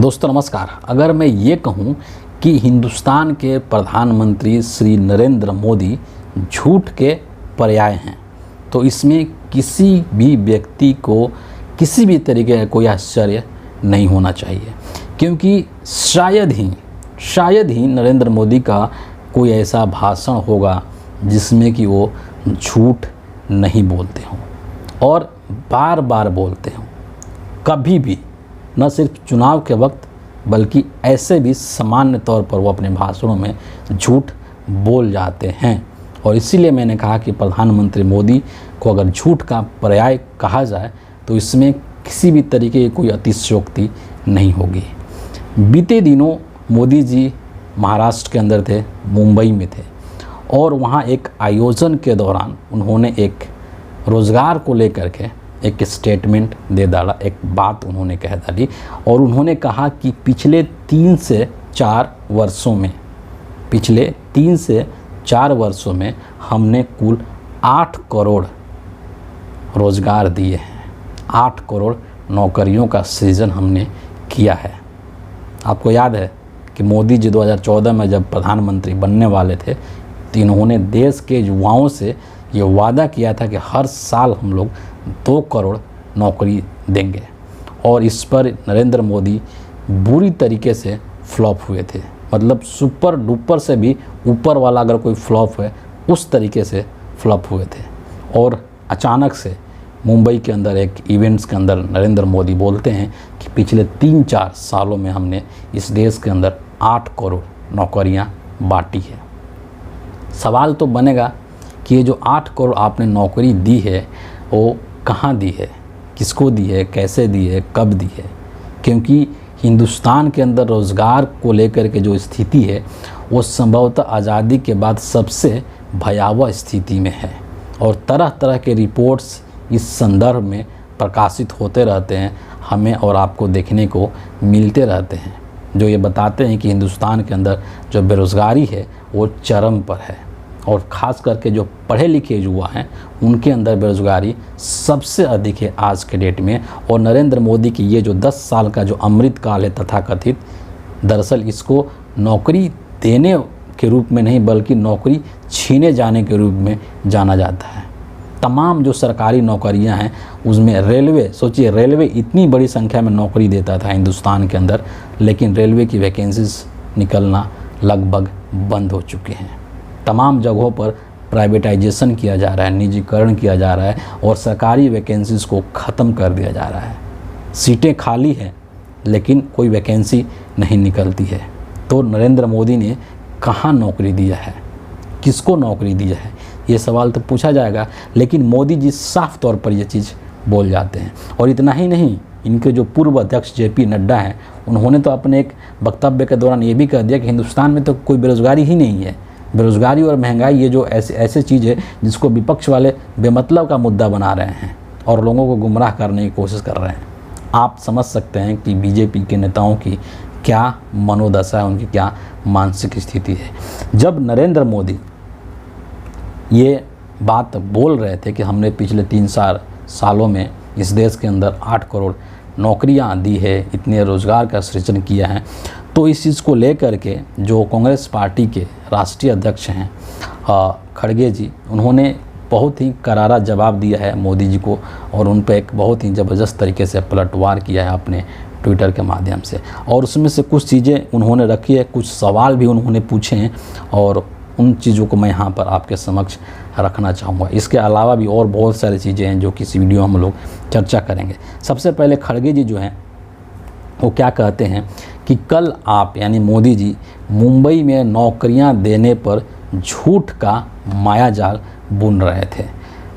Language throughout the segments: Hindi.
दोस्तों नमस्कार। अगर मैं ये कहूँ कि हिंदुस्तान के प्रधानमंत्री श्री नरेंद्र मोदी झूठ के पर्याय हैं तो इसमें किसी भी व्यक्ति को किसी भी तरीके का कोई आश्चर्य नहीं होना चाहिए, क्योंकि शायद ही नरेंद्र मोदी का कोई ऐसा भाषण होगा जिसमें कि वो झूठ नहीं बोलते हों और बार बार बोलते हों। कभी भी, न सिर्फ चुनाव के वक्त बल्कि ऐसे भी सामान्य तौर पर वो अपने भाषणों में झूठ बोल जाते हैं। और इसीलिए मैंने कहा कि प्रधानमंत्री मोदी को अगर झूठ का पर्याय कहा जाए तो इसमें किसी भी तरीके की कोई अतिशयोक्ति नहीं होगी। बीते दिनों मोदी जी महाराष्ट्र के अंदर थे, मुंबई में थे और वहाँ एक आयोजन के दौरान उन्होंने एक रोज़गार को लेकर के एक स्टेटमेंट दे डाला, एक बात उन्होंने कह डाली और उन्होंने कहा कि पिछले 3 से 4 वर्षों में हमने कुल 8 करोड़ रोज़गार दिए हैं, 8 करोड़ नौकरियों का सृजन हमने किया है। आपको याद है कि मोदी जी 2014 में जब प्रधानमंत्री बनने वाले थे तो इन्होंने देश के युवाओं से ये वादा किया था कि हर साल हम लोग 2 करोड़ नौकरी देंगे और इस पर नरेंद्र मोदी बुरी तरीके से फ्लॉप हुए थे। मतलब सुपर डुपर से भी ऊपर वाला अगर कोई फ्लॉप है उस तरीके से फ्लॉप हुए थे। और अचानक से मुंबई के अंदर एक इवेंट्स के अंदर नरेंद्र मोदी बोलते हैं कि पिछले 3-4 सालों में हमने इस देश के अंदर 8 करोड़ नौकरियां बांटी है। सवाल तो बनेगा कि ये जो 8 करोड़ आपने नौकरी दी है वो कहाँ दी है, किसको दी है, कैसे दी है, कब दी है? क्योंकि हिंदुस्तान के अंदर रोज़गार को लेकर के जो स्थिति है वो संभवतः आज़ादी के बाद सबसे भयावह स्थिति में है और तरह तरह के रिपोर्ट्स इस संदर्भ में प्रकाशित होते रहते हैं, हमें और आपको देखने को मिलते रहते हैं, जो ये बताते हैं कि हिंदुस्तान के अंदर जो बेरोज़गारी है वो चरम पर है और ख़ास करके जो पढ़े लिखे युवा हैं उनके अंदर बेरोज़गारी सबसे अधिक है आज के डेट में। और नरेंद्र मोदी की ये जो 10 साल का जो अमृत काल है तथाकथित, दरअसल इसको नौकरी देने के रूप में नहीं बल्कि नौकरी छीने जाने के रूप में जाना जाता है। तमाम जो सरकारी नौकरियां हैं उसमें रेलवे, सोचिए रेलवे इतनी बड़ी संख्या में नौकरी देता था हिंदुस्तान के अंदर, लेकिन रेलवे की वैकेंसीज निकलना लगभग बंद हो चुके हैं। तमाम जगहों पर प्राइवेटाइजेशन किया जा रहा है, निजीकरण किया जा रहा है और सरकारी वैकेंसीज़ को ख़त्म कर दिया जा रहा है। सीटें खाली हैं लेकिन कोई वैकेंसी नहीं निकलती है। तो नरेंद्र मोदी ने कहाँ नौकरी दिया है, किसको नौकरी दिया है, ये सवाल तो पूछा जाएगा। लेकिन मोदी जी साफ तौर पर ये चीज़ बोल जाते हैं। और इतना ही नहीं, इनके जो पूर्व अध्यक्ष JP नड्डा हैं उन्होंने तो अपने एक वक्तव्य के दौरान ये भी कह दिया कि हिंदुस्तान में तो कोई बेरोज़गारी ही नहीं है। बेरोज़गारी और महंगाई ये जो ऐसे चीज़ है जिसको विपक्ष वाले बेमतलब का मुद्दा बना रहे हैं और लोगों को गुमराह करने की कोशिश कर रहे हैं। आप समझ सकते हैं कि BJP के नेताओं की क्या मनोदशा है, उनकी क्या मानसिक स्थिति है। जब नरेंद्र मोदी ये बात बोल रहे थे कि हमने पिछले 3-4 सालों में इस देश के अंदर 8 करोड़ नौकरियां दी है, इतने रोज़गार का सृजन किया है, तो इस चीज़ को लेकर के जो कांग्रेस पार्टी के राष्ट्रीय अध्यक्ष हैं खड़गे जी, उन्होंने बहुत ही करारा जवाब दिया है मोदी जी को और उन पर एक बहुत ही ज़बरदस्त तरीके से पलटवार किया है अपने ट्विटर के माध्यम से। और उसमें से कुछ चीज़ें उन्होंने रखी है, कुछ सवाल भी उन्होंने पूछे हैं और उन चीज़ों को मैं यहाँ पर आपके समक्ष रखना चाहूँगा। इसके अलावा भी और बहुत सारी चीज़ें हैं जो कि इस वीडियो हम लोग चर्चा करेंगे। सबसे पहले खड़गे जी जो हैं वो क्या कहते हैं कि कल आप यानी मोदी जी मुंबई में नौकरियां देने पर झूठ का मायाजाल बुन रहे थे।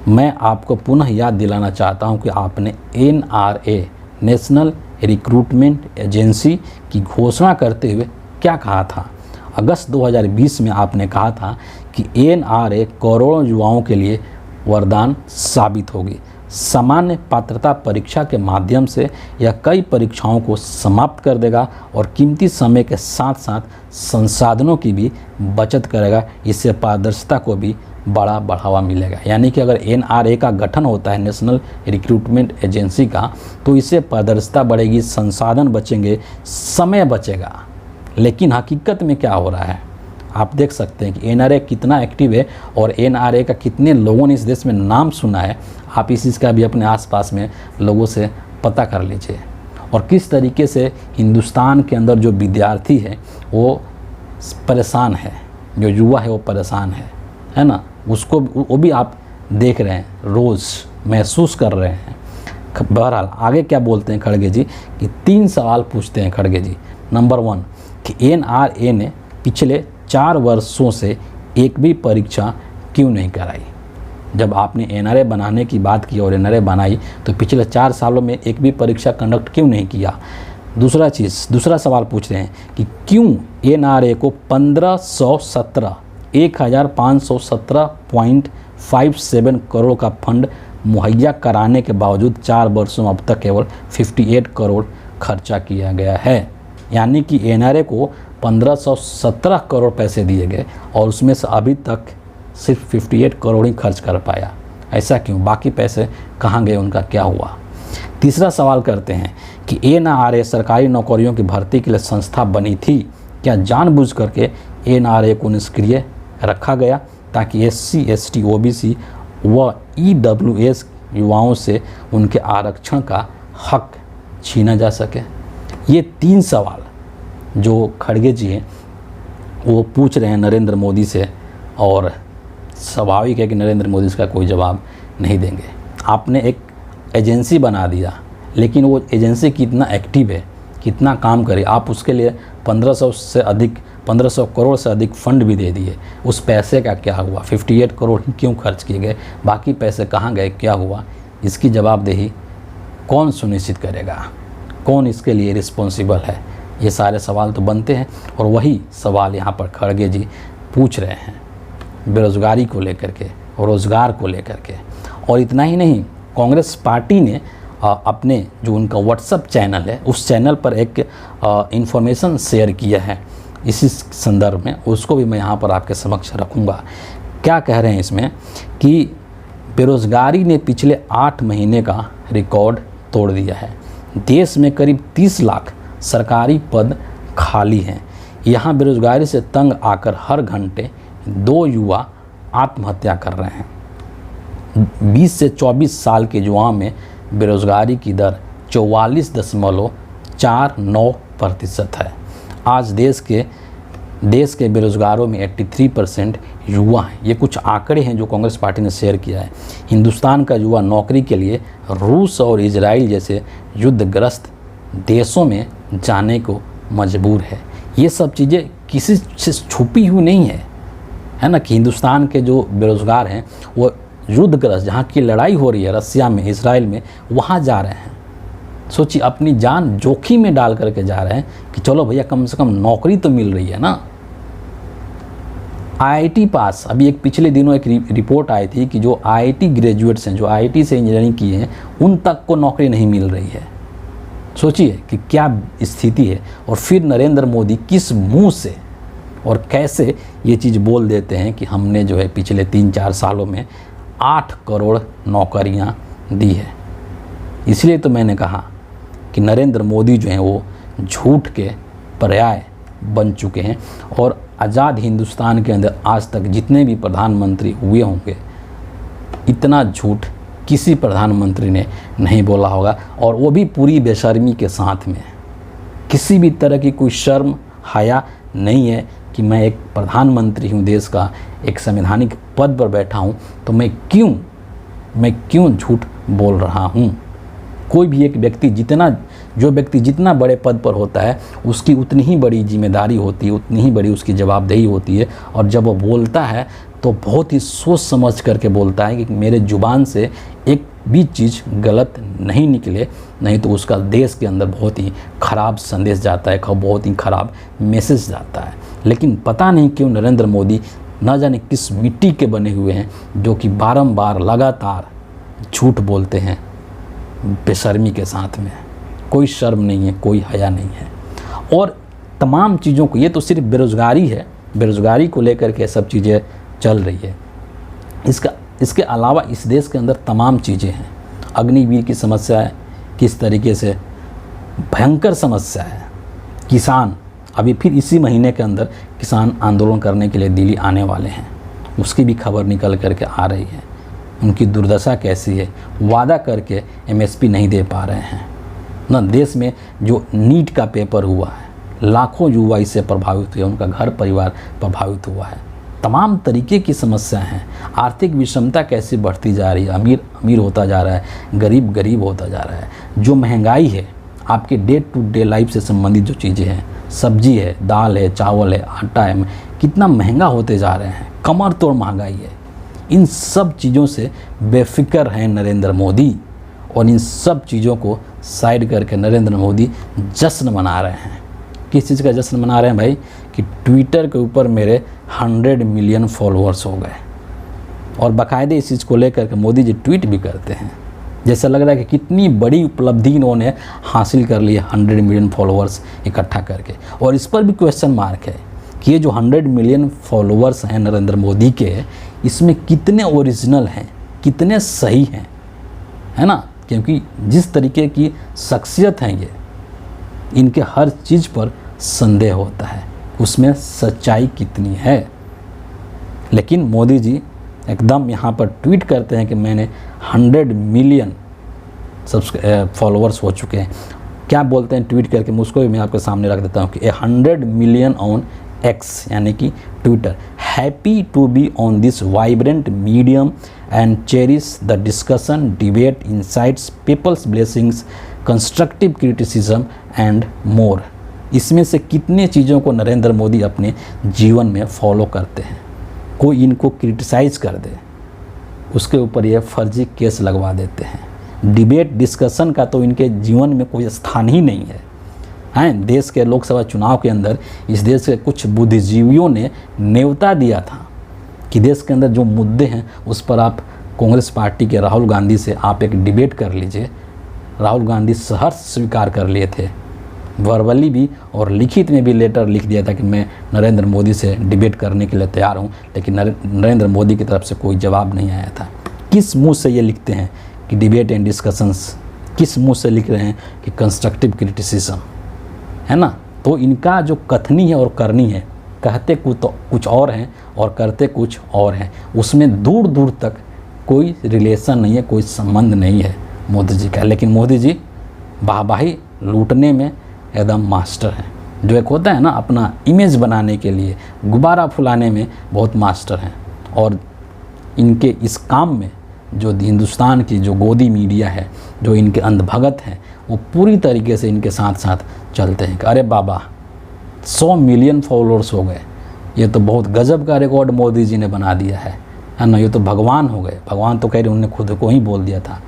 मैं आपको पुनः याद दिलाना चाहता हूं कि आपने NRA नेशनल रिक्रूटमेंट एजेंसी की घोषणा करते हुए क्या कहा था। अगस्त 2020 में आपने कहा था कि NRA करोड़ों युवाओं के लिए वरदान साबित होगी। सामान्य पात्रता परीक्षा के माध्यम से यह कई परीक्षाओं को समाप्त कर देगा और कीमती समय के साथ साथ संसाधनों की भी बचत करेगा। इससे पारदर्शिता को भी बड़ा बढ़ावा मिलेगा। यानी कि अगर NRA का गठन होता है, नेशनल रिक्रूटमेंट एजेंसी का, तो इससे पारदर्शिता बढ़ेगी, संसाधन बचेंगे, समय बचेगा। लेकिन हकीकत में क्या हो रहा है, आप देख सकते हैं कि NRA कितना एक्टिव है और NRA का कितने लोगों ने इस देश में नाम सुना है। आप इस चीज़ का भी अपने आसपास में लोगों से पता कर लीजिए, और किस तरीके से हिंदुस्तान के अंदर जो विद्यार्थी है वो परेशान है, जो युवा है वो परेशान है ना। उसको वो भी आप देख रहे हैं, रोज़ महसूस कर रहे हैं। बहरहाल आगे क्या बोलते हैं खड़गे जी कि 3 सवाल पूछते हैं खड़गे जी। नंबर 1 कि NRA ने पिछले 4 वर्षों से एक भी परीक्षा क्यों नहीं कराई। जब आपने NRA बनाने की बात की और NRA बनाई तो पिछले 4 सालों में एक भी परीक्षा कंडक्ट क्यों नहीं किया। दूसरा सवाल पूछ रहे हैं कि क्यों NRA को 1517 करोड़ का फंड मुहैया कराने के बावजूद 4 वर्षों में अब तक केवल 58 करोड़ खर्चा किया गया है। यानी कि NRA को 1517 करोड़ पैसे दिए गए और उसमें से अभी तक सिर्फ 58 करोड़ ही खर्च कर पाया। ऐसा क्यों, बाकी पैसे कहाँ गए, उनका क्या हुआ। तीसरा सवाल करते हैं कि NRA सरकारी नौकरियों की भर्ती के लिए संस्था बनी थी, क्या जानबूझ करके NRA को निष्क्रिय रखा गया ताकि SC, ST, OBC व EWS युवाओं से उनके आरक्षण का हक छीना जा सके। ये 3 सवाल जो खड़गे जी हैं वो पूछ रहे हैं नरेंद्र मोदी से, और स्वाभाविक है कि नरेंद्र मोदी इसका कोई जवाब नहीं देंगे। आपने एक एजेंसी बना दिया, लेकिन वो एजेंसी कितना एक्टिव है, कितना काम करे, आप उसके लिए 1500 करोड़ से अधिक फंड भी दे दिए। उस पैसे का क्या हुआ, 58 करोड़ ही क्यों खर्च किए गए, बाकी पैसे कहाँ गए, क्या हुआ, इसकी जवाबदेही कौन सुनिश्चित करेगा, कौन इसके लिए रिस्पॉन्सिबल है। ये सारे सवाल तो बनते हैं, और वही सवाल यहाँ पर खड़गे जी पूछ रहे हैं बेरोज़गारी को लेकर के और रोज़गार को लेकर के। और इतना ही नहीं, कांग्रेस पार्टी ने अपने जो उनका व्हाट्सएप चैनल है उस चैनल पर एक इन्फॉर्मेशन शेयर किया है इसी संदर्भ में, उसको भी मैं यहाँ पर आपके समक्ष रखूँगा। क्या कह रहे हैं इसमें कि बेरोज़गारी ने पिछले 8 महीने का रिकॉर्ड तोड़ दिया है। देश में करीब 30 लाख सरकारी पद खाली हैं। यहाँ बेरोज़गारी से तंग आकर हर घंटे 2 युवा आत्महत्या कर रहे हैं। 20 से 24 साल के युवाओं में बेरोज़गारी की दर 44.49% है। आज देश के बेरोज़गारों में 83% युवा हैं। ये कुछ आंकड़े हैं जो कांग्रेस पार्टी ने शेयर किया है। हिंदुस्तान का युवा नौकरी के लिए रूस और इजराइल जैसे युद्धग्रस्त देशों में जाने को मजबूर है। ये सब चीज़ें किसी से छुपी हुई नहीं है ना, कि हिंदुस्तान के जो बेरोज़गार हैं वो युद्धग्रस्त, जहाँ की लड़ाई हो रही है रसिया में, इसराइल में, वहाँ जा रहे हैं। सोचिए, अपनी जान जोखिम में डाल करके जा रहे हैं कि चलो भैया कम से कम नौकरी तो मिल रही है ना। IIT पास, अभी एक पिछले दिनों एक रिपोर्ट आई थी कि जो IIT ग्रेजुएट्स हैं, जो IIT से इंजीनियरिंग किए हैं, उन तक को नौकरी नहीं मिल रही है। सोचिए कि क्या स्थिति है। और फिर नरेंद्र मोदी किस मुंह से और कैसे ये चीज़ बोल देते हैं कि हमने जो है पिछले 3-4 सालों में 8 करोड़ नौकरियां दी है। इसलिए तो मैंने कहा कि नरेंद्र मोदी जो हैं वो झूठ के पर्याय बन चुके हैं। और आज़ाद हिंदुस्तान के अंदर आज तक जितने भी प्रधानमंत्री हुए होंगे, इतना झूठ किसी प्रधानमंत्री ने नहीं बोला होगा, और वो भी पूरी बेशर्मी के साथ में। किसी भी तरह की कोई शर्म हया नहीं है कि मैं एक प्रधानमंत्री हूँ, देश का एक संवैधानिक पद पर बैठा हूँ, तो मैं क्यों झूठ बोल रहा हूँ। कोई भी एक व्यक्ति जितना बड़े पद पर होता है उसकी उतनी ही बड़ी जिम्मेदारी होती है, उतनी ही बड़ी उसकी जवाबदेही होती है। और जब वो बोलता है तो बहुत ही सोच समझ करके बोलता है कि मेरे ज़ुबान से एक भी चीज़ गलत नहीं निकले, नहीं तो उसका देश के अंदर बहुत ही ख़राब संदेश जाता है, बहुत ही ख़राब मैसेज जाता है। लेकिन पता नहीं क्यों नरेंद्र मोदी न जाने किस मिट्टी के बने हुए हैं, जो कि बारंबार लगातार झूठ बोलते हैं बेशर्मी के साथ में। कोई शर्म नहीं है, कोई हया नहीं है। और तमाम चीज़ों को, ये तो सिर्फ बेरोज़गारी है, बेरोज़गारी को लेकर के सब चीज़ें चल रही है। इसके अलावा इस देश के अंदर तमाम चीज़ें हैं। अग्निवीर की समस्या है, किस तरीके से भयंकर समस्या है। किसान अभी फिर इसी महीने के अंदर किसान आंदोलन करने के लिए दिल्ली आने वाले हैं, उसकी भी खबर निकल करके आ रही है। उनकी दुर्दशा कैसी है, वादा करके एमएसपी नहीं दे पा रहे हैं ना। देश में जो नीट का पेपर हुआ है, लाखों युवा इससे प्रभावित हुए, उनका घर परिवार प्रभावित हुआ है। तमाम तरीके की समस्याएं हैं। आर्थिक विषमता कैसे बढ़ती जा रही है, अमीर अमीर होता जा रहा है, गरीब गरीब होता जा रहा है। जो महंगाई है, आपके डे टू डे लाइफ से संबंधित जो चीज़ें हैं, सब्जी है, दाल है, चावल है, आटा है, कितना महंगा होते जा रहे हैं, कमर तोड़ महंगाई है। इन सब चीज़ों से बेफिक्र हैं नरेंद्र मोदी, और इन सब चीज़ों को साइड करके नरेंद्र मोदी जश्न मना रहे हैं। किस चीज़ का जश्न मना रहे हैं भाई? कि ट्विटर के ऊपर मेरे 100 मिलियन फॉलोअर्स हो गए, और बाकायदे इस चीज़ को लेकर के मोदी जी ट्वीट भी करते हैं। जैसा लग रहा है कि कितनी बड़ी उपलब्धि इन्होंने हासिल कर ली है 100 मिलियन फॉलोअर्स इकट्ठा करके। और इस पर भी क्वेश्चन मार्क है कि ये जो 100 मिलियन फॉलोअर्स हैं नरेंद्र मोदी के, इसमें कितने ओरिजिनल हैं, कितने सही हैं, है ना? क्योंकि जिस तरीके की शख्सियत हैं ये, इनके हर चीज़ पर संदेह होता है, उसमें सच्चाई कितनी है। लेकिन मोदी जी एकदम यहाँ पर ट्वीट करते हैं कि मैंने 100 मिलियन फॉलोअर्स हो चुके हैं। क्या बोलते हैं ट्वीट करके, मुझको भी मैं आपके सामने रख देता हूँ कि 100 मिलियन ऑन एक्स यानी कि Twitter. Happy to be on this vibrant medium and cherish the discussion, debate, insights, people's blessings, constructive criticism and more. इसमें से कितने चीज़ों को नरेंद्र मोदी अपने जीवन में फॉलो करते हैं। कोई इनको क्रिटिसाइज़ कर दे, उसके ऊपर ये फर्जी केस लगवा देते हैं। डिबेट डिस्कशन का तो इनके जीवन में कोई स्थान ही नहीं है। देश के लोकसभा चुनाव के अंदर इस देश के कुछ बुद्धिजीवियों ने न्योता दिया था कि देश के अंदर जो मुद्दे हैं उस पर आप कांग्रेस पार्टी के राहुल गांधी से आप एक डिबेट कर लीजिए। राहुल गांधी सहर्ष स्वीकार कर लिए थे, वर्बली भी और लिखित में भी लेटर लिख दिया था कि मैं नरेंद्र मोदी से डिबेट करने के लिए तैयार हूं। लेकिन नरेंद्र मोदी की तरफ से कोई जवाब नहीं आया था। किस मुंह से ये लिखते हैं कि डिबेट एंड डिस्कशंस, किस मुंह से लिख रहे हैं कि कंस्ट्रक्टिव क्रिटिसिज्म, है ना? तो इनका जो कथनी है और करनी है, कहते कुछ और हैं और करते कुछ और हैं, उसमें दूर दूर तक कोई रिलेशन नहीं है, कोई संबंध नहीं है मोदी जी का। लेकिन मोदी जी वाहवाही लूटने में एकदम मास्टर हैं। जो एक होता है ना, अपना इमेज बनाने के लिए गुब्बारा फुलाने में बहुत मास्टर हैं। और इनके इस काम में जो हिंदुस्तान की जो गोदी मीडिया है, जो इनके अंधभगत हैं, वो पूरी तरीके से इनके साथ साथ चलते हैं कि अरे बाबा 100 मिलियन फॉलोअर्स हो गए, ये तो बहुत गजब का रिकॉर्ड मोदी जी ने बना दिया है ना? ये तो भगवान हो गए। भगवान तो कह रहे, उन्होंने खुद को ही बोल दिया था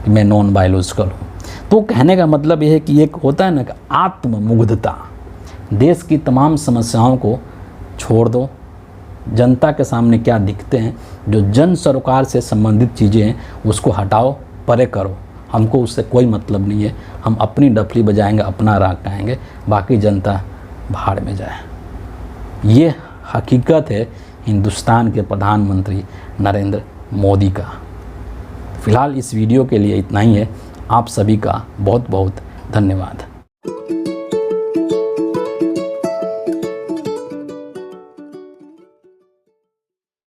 कि मैं नॉन बायोलॉजिकल हूँ। तो कहने का मतलब ये है कि एक होता है ना कि आत्ममुग्धता, देश की तमाम समस्याओं को छोड़ दो, जनता के सामने क्या दिखते हैं, जो जन सरोकार से संबंधित चीज़ें हैं उसको हटाओ, परे करो। हमको उससे कोई मतलब नहीं है, हम अपनी डफली बजाएंगे, अपना राग गाएंगे, बाकी जनता भाड़ में जाए। ये हकीकत है हिंदुस्तान के प्रधानमंत्री नरेंद्र मोदी का। फ़िलहाल इस वीडियो के लिए इतना ही है। आप सभी का बहुत बहुत धन्यवाद।